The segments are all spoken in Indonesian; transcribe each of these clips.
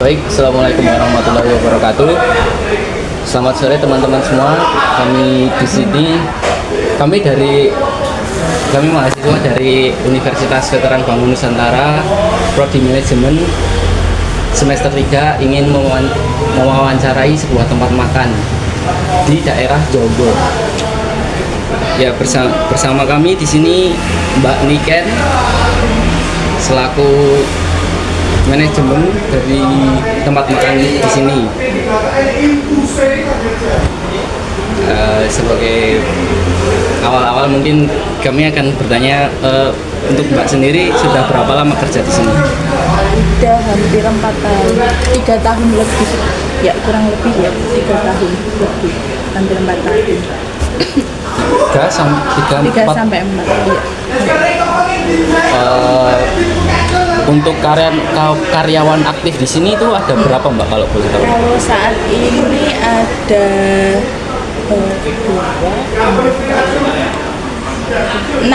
Baik, Assalamualaikum warahmatullahi wabarakatuh. Selamat sore teman-teman semua. Kami mahasiswa dari Universitas Veteran Bangun Nusantara, Prodi Manajemen semester 3 ingin mewawancarai sebuah tempat makan di daerah Jombor. Ya, bersama kami di sini Mbak Niken selaku manajemen dari tempat makan di sini. Sebagai awal-awal mungkin kami akan bertanya, untuk Mbak sendiri sudah berapa lama kerja di sini? Udah hampir 4 tahun, 3 tahun lebih, ya kurang lebih ya 3 tahun lebih, hampir 4 tahun. 3 sampai 4. Iya. Untuk karyawan aktif di sini itu ada berapa Mbak kalau boleh tahu? Kalau saat ini ada 6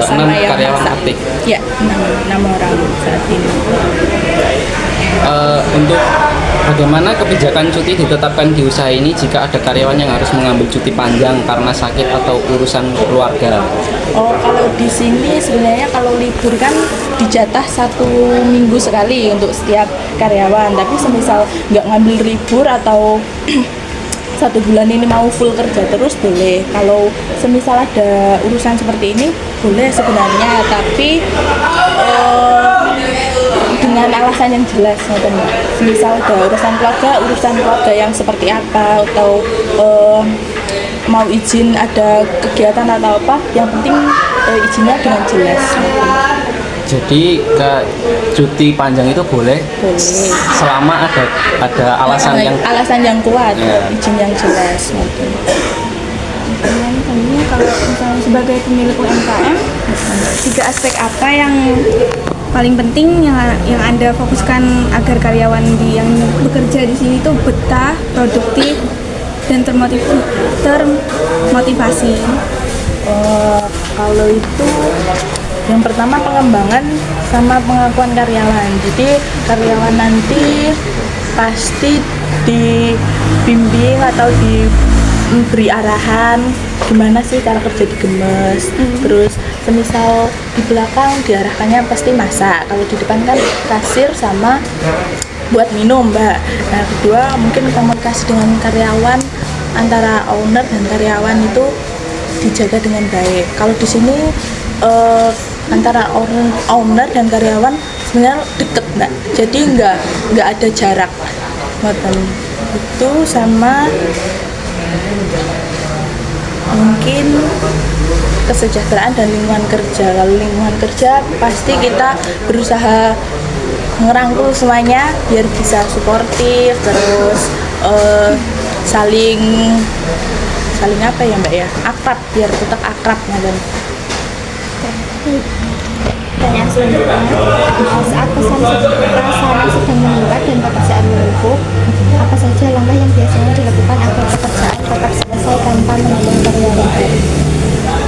sama 6 yang karyawan masak. aktif. Ya, 6 orang saat ini. Untuk bagaimana kebijakan cuti ditetapkan di usaha ini jika ada karyawan yang harus mengambil cuti panjang karena sakit atau urusan keluarga? Oh, kalau di sini sebenarnya kalau libur kan dijatah 1 minggu sekali untuk setiap karyawan. Tapi semisal nggak ngambil libur atau 1 bulan ini mau full kerja terus boleh. Kalau semisal ada urusan seperti ini boleh sebenarnya, tapi dengan alasan yang jelas, semisal ada urusan keluarga yang seperti apa, atau mau izin ada kegiatan atau apa, yang penting izinnya dengan jelas. Jadi cuti panjang itu boleh selama ada alasan yang kuat, ya. Izin yang jelas. Ini kalau misalnya sebagai pemilik UMKM, 3 aspek apa yang paling penting yang Anda fokuskan agar karyawan yang bekerja di sini itu betah, produktif, dan termotivasi? Kalau itu yang pertama pengembangan sama pengakuan karyawan. Jadi karyawan nanti pasti dibimbing atau diberi arahan gimana sih cara kerja di Gemes. Terus semisal di belakang diarahkannya pasti masak, kalau di depan kan kasir sama buat minum, Mbak. Nah, kedua mungkin komunikasi dengan karyawan, antara owner dan karyawan itu dijaga dengan baik. Kalau di sini antara owner dan karyawan sebenarnya deket, Mbak. Jadi nggak ada jarak. Itu sama mungkin kesejahteraan dan lingkungan kerja. Kalau lingkungan kerja pasti kita berusaha ngerangkul semuanya biar bisa suportif, terus saling apa ya Mbak ya, akrab, biar tetap akrab dan. Pertanyaan selanjutnya, saat pesanan sedang meningkat dan pekerjaan menumpuk, apa saja langkah yang biasanya dilakukan agar pekerjaan tetap selesai tanpa menambah karyawan baru?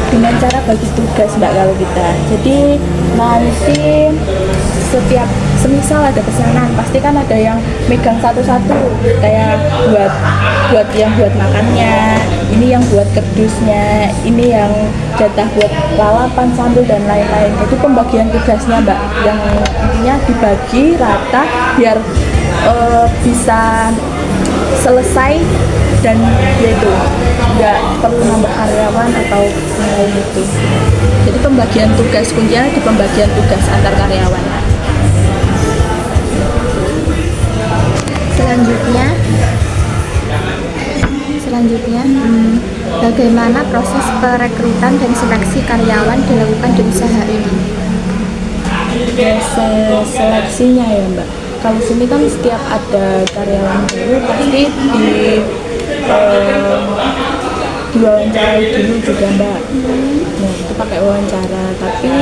Dengan cara bagi tugas, Mbak, kalau kita. Jadi nanti setiap semisal ada pesanan, pasti kan ada yang megang satu-satu, kayak buat yang buat makannya, ini yang buat kerdusnya, ini yang jatah buat lalapan, sambal dan lain-lain. Jadi pembagian tugasnya, Mbak, yang intinya dibagi rata biar bisa selesai dan yaitu nggak perlu nambah karyawan atau lain itu. Jadi pembagian tugas, kuncinya di pembagian tugas antar karyawan. Selanjutnya, bagaimana proses perekrutan dan seleksi karyawan dilakukan di usaha ini? Proses seleksinya ya, Mbak. Kalau sini kan setiap ada karyawan baru pasti diwawancarai dulu juga, Mbak. Nah, itu pakai wawancara, tapi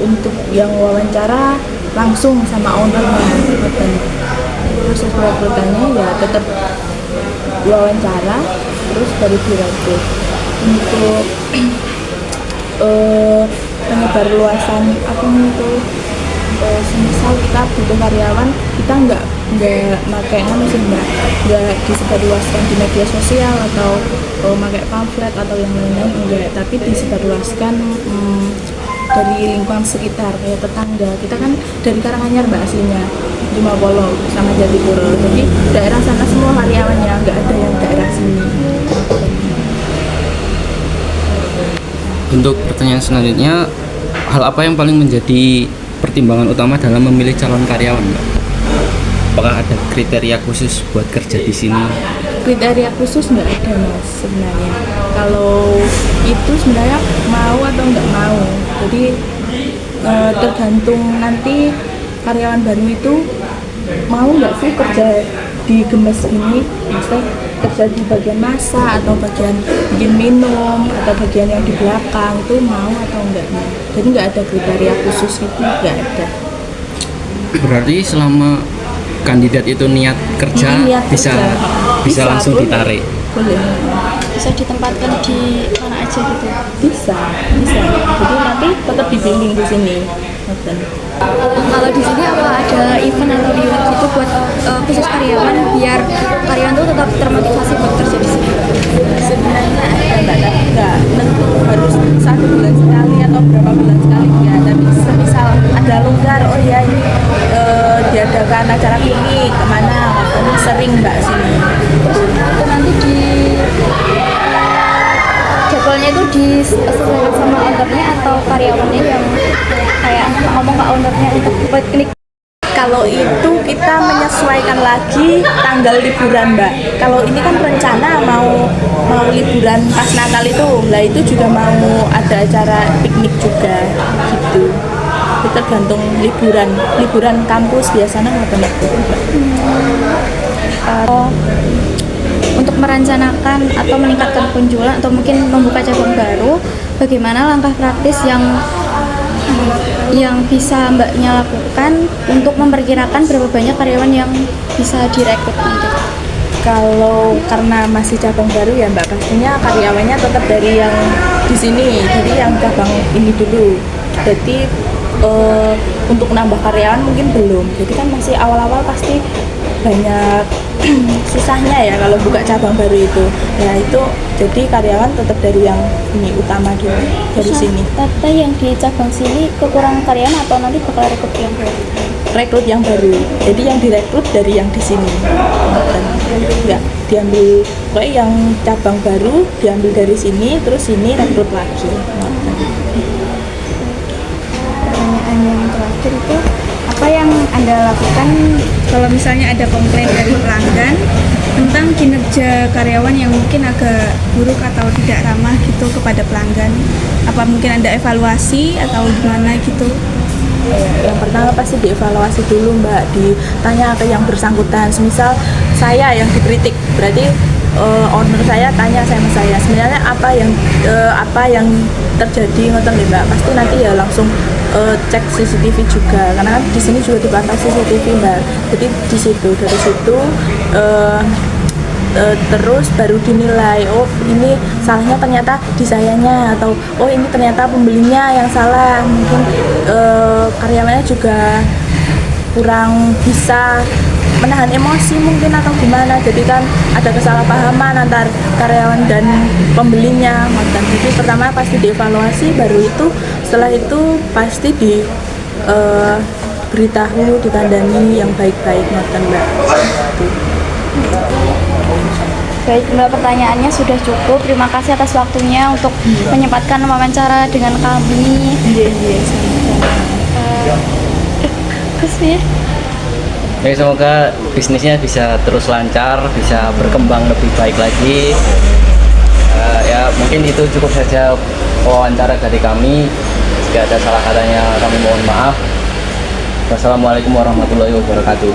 untuk yang wawancara langsung sama ownernya. Proses perekrutannya ya tetap wawancara, terus baru direkrut. Untuk penyebar luasan semisal kita kita butuh karyawan, kita nggak pakai nggak disebarluaskan di media sosial atau pakai pamflet atau yang lain-lain, enggak, tapi disebarluaskan dari lingkungan sekitar kayak tetangga. Kita kan dari Karanganyar Mbak aslinya, Lima Polo sama Jatipuro, jadi daerah sana semua karyawannya, nggak ada yang daerah sini. Untuk pertanyaan selanjutnya, hal apa yang paling menjadi pertimbangan utama dalam memilih calon karyawan, Mbak? Apakah ada kriteria khusus buat kerja di sini? Kriteria khusus nggak ada Mas sebenarnya. Kalau itu sebenarnya mau atau nggak mau. Jadi tergantung nanti karyawan baru itu mau nggak sih kerja di gemes ini, maksudnya kerja di bagian masak atau bagian bikin minum atau bagian yang di belakang itu mau atau enggaknya. Jadi nggak ada kriteria khusus itu, nggak ada. Berarti selama kandidat itu niat kerja, Niat bisa kerja. langsung boleh. ditarik. Boleh. Bisa ditempatkan di mana aja gitu. Bisa. Jadi nanti tetap dibimbing di sini. Kalau di sini apa ada event atau reward gitu buat khusus karyawan biar karyawan tuh tetap termotivasi buat kerja di sini? Sebenarnya ada Mbak, tapi nggak tentu harus 1 bulan sekali atau berapa bulan sekali ya. Tapi misal ada longgar, oh ya ini diadakan acara piknik kemana, ini sering Mbak sini. Itu nanti di jadwalnya itu disesuaikan sama ownernya atau karyawannya yang kayak ngomong ke ownernya untuk piknik. Kalau itu kita menyesuaikan lagi tanggal liburan Mbak. Kalau ini kan rencana mau liburan pas Natal itu, lah itu juga mau ada acara piknik juga gitu. Itu tergantung liburan kampus biasanya nggak Untuk merencanakan atau meningkatkan penjualan atau mungkin membuka cabang baru, bagaimana langkah praktis yang bisa Mbaknya lakukan untuk memperkirakan berapa banyak karyawan yang bisa direkrut nanti? Kalau karena masih cabang baru ya Mbak, pastinya karyawannya tetap dari yang di sini, jadi yang cabang ini dulu. Jadi untuk nambah karyawan mungkin belum, jadi kan masih awal-awal pasti banyak susahnya ya kalau buka cabang baru itu. Nah itu jadi karyawan tetap dari yang ini utama dulu, dari sini. Tapi yang di cabang sini kekurangan karyawan atau nanti bakal rekrut yang baru? Rekrut yang baru, jadi yang direkrut dari yang di sini. Enggak diambil, pokoknya yang cabang baru diambil dari sini, terus sini rekrut lagi. Pertanyaan yang terakhir itu, apa yang Anda lakukan kalau misalnya ada komplain dari pelanggan tentang kinerja karyawan yang mungkin agak buruk atau tidak ramah gitu kepada pelanggan? Apa mungkin Anda evaluasi atau gimana gitu? Yang pertama pasti dievaluasi dulu Mbak, ditanya ke yang bersangkutan. Semisal saya yang dikritik, berarti owner saya tanya sama saya sebenarnya apa yang terjadi, ngoten Mbak. Pasti nanti ya langsung cek CCTV juga, karena kan di sini juga dipantau CCTV Mbak. Jadi dari situ terus baru dinilai, oh ini salahnya ternyata di sayanya, atau oh ini ternyata pembelinya yang salah, mungkin karyawannya juga kurang bisa menahan emosi mungkin atau gimana, jadi kan ada kesalahpahaman antar karyawan dan pembelinya. Jadi pertama pasti dievaluasi, baru itu setelah itu pasti beritahu, dikandani yang baik-baik Mbak. Baik Mbak, pertanyaannya sudah cukup. Terima kasih atas waktunya untuk menyempatkan wawancara dengan kami. Iya. Terus ya. Oke, semoga bisnisnya bisa terus lancar, bisa berkembang lebih baik lagi. Ya mungkin itu cukup saja wawancara dari kami. Jika ada salah katanya kami mohon maaf. Wassalamualaikum warahmatullahi wabarakatuh.